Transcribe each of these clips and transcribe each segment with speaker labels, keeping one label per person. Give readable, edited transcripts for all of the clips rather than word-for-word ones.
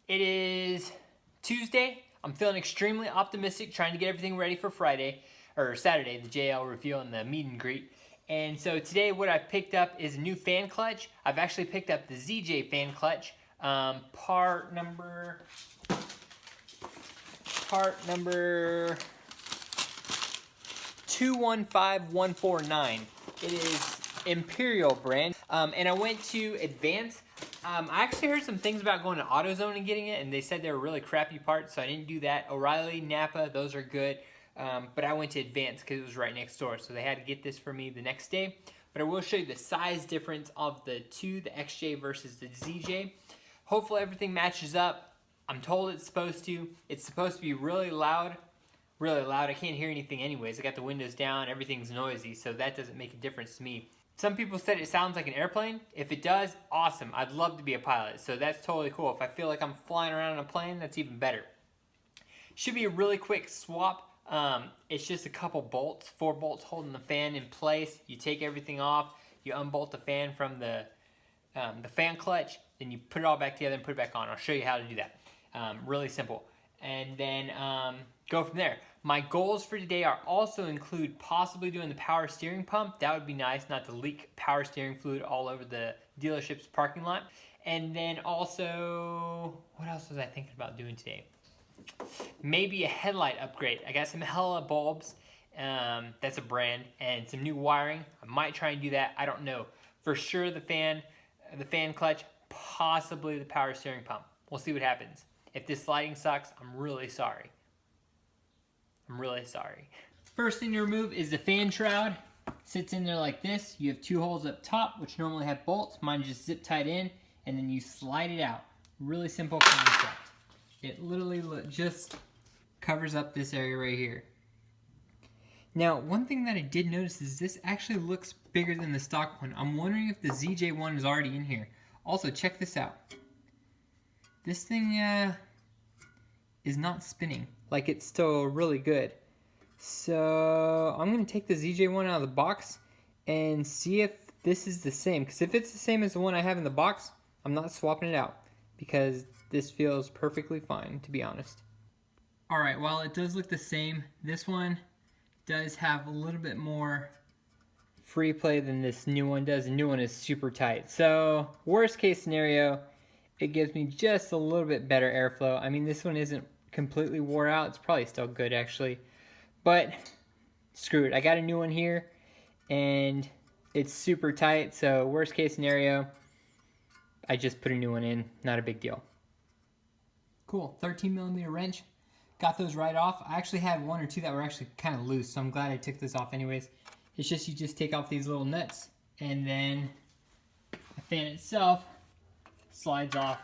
Speaker 1: It is Tuesday. I'm feeling extremely optimistic, trying to get everything ready for Friday, or Saturday, the JL reveal and the meet and greet. And so today what I've picked up is a new fan clutch. I've actually picked up the ZJ fan clutch, part number 215149. It is Imperial brand, and I went to Advance. I actually heard some things about going to AutoZone and getting it, and they said they were really crappy parts, so I didn't do that. O'Reilly, Napa, those are good, but I went to Advance because it was right next door, so they had to get this for me the next day. But I will show you the size difference of the two, the XJ versus the ZJ. Hopefully everything matches up. I'm told it's supposed to. It's supposed to be really loud. Really loud. I can't hear anything anyways. I got the windows down. Everything's noisy, so that doesn't make a difference to me. Some people said it sounds like an airplane. If it does, awesome. I'd love to be a pilot, so that's totally cool. If I feel like I'm flying around in a plane, that's even better. Should be a really quick swap. It's just a couple bolts, 4 bolts holding the fan in place. You take everything off. You unbolt the fan from the fan clutch. Then you put it all back together and put it back on. I'll show you how to do that. Really simple. And then go from there. My goals for today are also include possibly doing the power steering pump. That would be nice, not to leak power steering fluid all over the dealership's parking lot. And then also, what else was I thinking about doing today? Maybe a headlight upgrade. I got some Hella bulbs, that's a brand, and some new wiring. I might try and do that. I don't know. For sure the fan clutch, possibly the power steering pump. We'll see what happens. If this sliding sucks, I'm really sorry. I'm really sorry. First thing to remove is the fan shroud. Sits in there like this. You have 2 holes up top, which normally have bolts. Mine just zip tied in, and then you slide it out. Really simple concept. It literally just covers up this area right here. Now, one thing that I did notice is this actually looks bigger than the stock one. I'm wondering if the ZJ one is already in here. Also, check this out. This thing is not spinning. Like, it's still really good. So I'm going to take the ZJ one out of the box and see if this is the same. Because if it's the same as the one I have in the box, I'm not swapping it out. Because this feels perfectly fine, to be honest. Alright, while it does look the same, this one does have a little bit more free play than this new one does. The new one is super tight. So, worst case scenario, it gives me just a little bit better airflow. I mean, this one isn't completely wore out. It's probably still good, actually. But, screw it. I got a new one here, and it's super tight. So, worst case scenario, I just put a new one in. Not a big deal. Cool. 13mm wrench. Got those right off. I actually had 1 or 2 that were actually kind of loose, so I'm glad I took this off anyways. It's just you just take off these little nuts, and then the fan itself slides off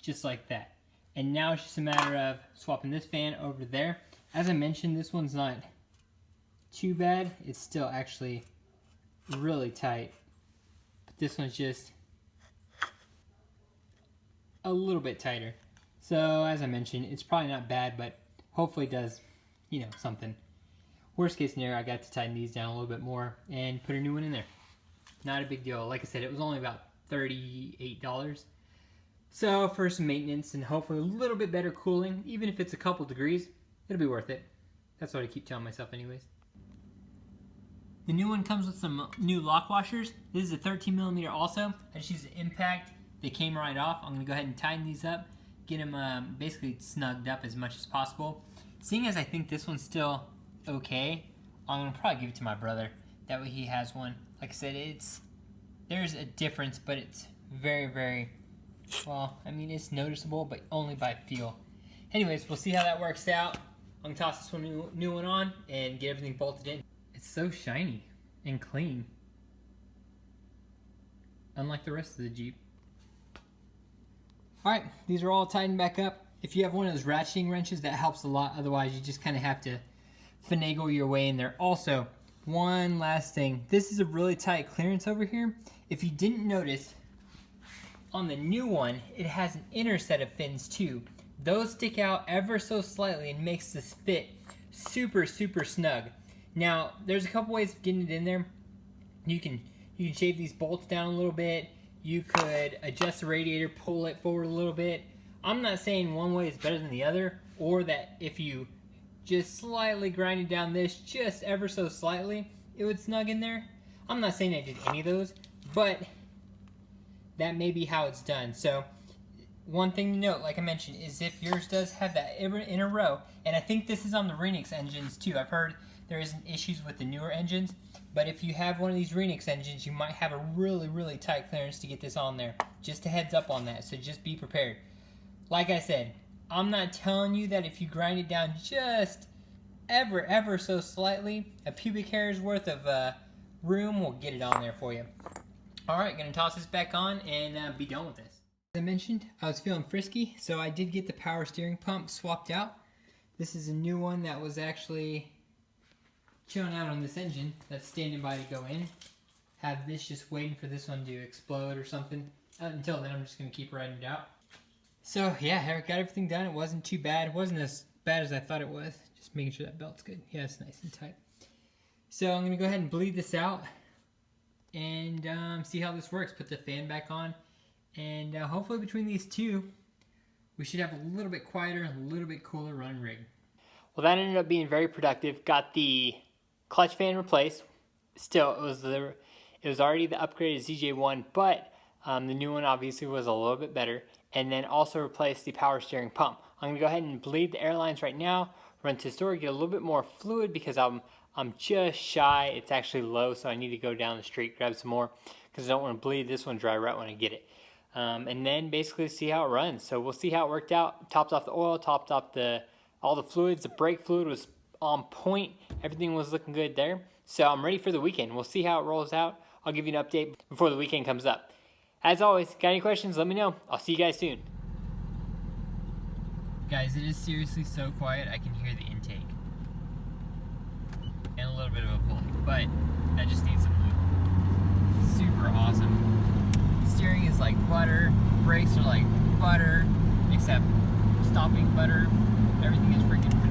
Speaker 1: just like that. And now it's just a matter of swapping this fan over there. As I mentioned, this one's not too bad. It's still actually really tight. But this one's just a little bit tighter. So as I mentioned, it's probably not bad, but hopefully it does, you know, something. Worst case scenario, I got to tighten these down a little bit more and put a new one in there. Not a big deal. Like I said, it was only about $38. So for some maintenance and hopefully a little bit better cooling, even if it's a couple degrees, it'll be worth it. That's what I keep telling myself anyways. The new one comes with some new lock washers. This is a 13mm also. I just used the impact. They came right off. I'm going to go ahead and tighten these up. Get them basically snugged up as much as possible. Seeing as I think this one's still okay, I'm going to probably give it to my brother. That way he has one. Like I said, there's a difference, but it's very, very, well, I mean, it's noticeable, but only by feel. Anyways, we'll see how that works out. I'm going to toss this new one on and get everything bolted in. It's so shiny and clean. Unlike the rest of the Jeep. Alright, these are all tightened back up. If you have one of those ratcheting wrenches, that helps a lot. Otherwise, you just kind of have to finagle your way in there. Also, one last thing. This is a really tight clearance over here. If you didn't notice, on the new one, it has an inner set of fins too. Those stick out ever so slightly and makes this fit super, super snug. Now, there's a couple ways of getting it in there. You can shave these bolts down a little bit. You could adjust the radiator, pull it forward a little bit, I'm not saying one way is better than the other, or that if you just slightly grinded down this just ever so slightly, it would snug in there. I'm not saying I did any of those, but that may be how it's done. So one thing to note, like I mentioned, is if yours does have that inner row, and I think this is on the Renix engines too. I've heard there isn't issues with the newer engines, but if you have one of these Renix engines, you might have a really tight clearance to get this on there. Just a heads up on that, so just be prepared. Like I said, I'm not telling you that if you grind it down just ever so slightly, a pubic hair's worth of room will get it on there for you. Alright, gonna toss this back on and be done with this. As I mentioned, I was feeling frisky, so I did get the power steering pump swapped out. This is a new one that was actually chilling out on this engine that's standing by to go in. Have this just waiting for this one to explode or something. Until then, I'm just gonna keep riding it out. So yeah, I got everything done. It wasn't too bad. It wasn't as bad as I thought it was. Just making sure that belt's good. Yeah, it's nice and tight. So I'm gonna go ahead and bleed this out and see how this works. Put the fan back on, and hopefully between these two, we should have a little bit quieter and a little bit cooler running rig. Well, that ended up being very productive. Got the clutch fan replaced. Still, it was already the upgraded ZJ1, but the new one obviously was a little bit better. And then also replace the power steering pump. I'm gonna go ahead and bleed the airlines right now, run to the store, get a little bit more fluid because I'm just shy. It's actually low, so I need to go down the street, grab some more, because I don't want to bleed this one dry right when I get it. And then basically see how it runs. So we'll see how it worked out. Topped off the oil, topped off all the fluids. The brake fluid was on point. Everything was looking good there. So I'm ready for the weekend. We'll see how it rolls out. I'll give you an update before the weekend comes up. As always, got any questions, let me know. I'll see you guys soon. Guys, it is seriously so quiet, I can hear the intake. And a little bit of a pulling, but I just need some lube. Super awesome. Steering is like butter, brakes are like butter, except stopping butter. Everything is freaking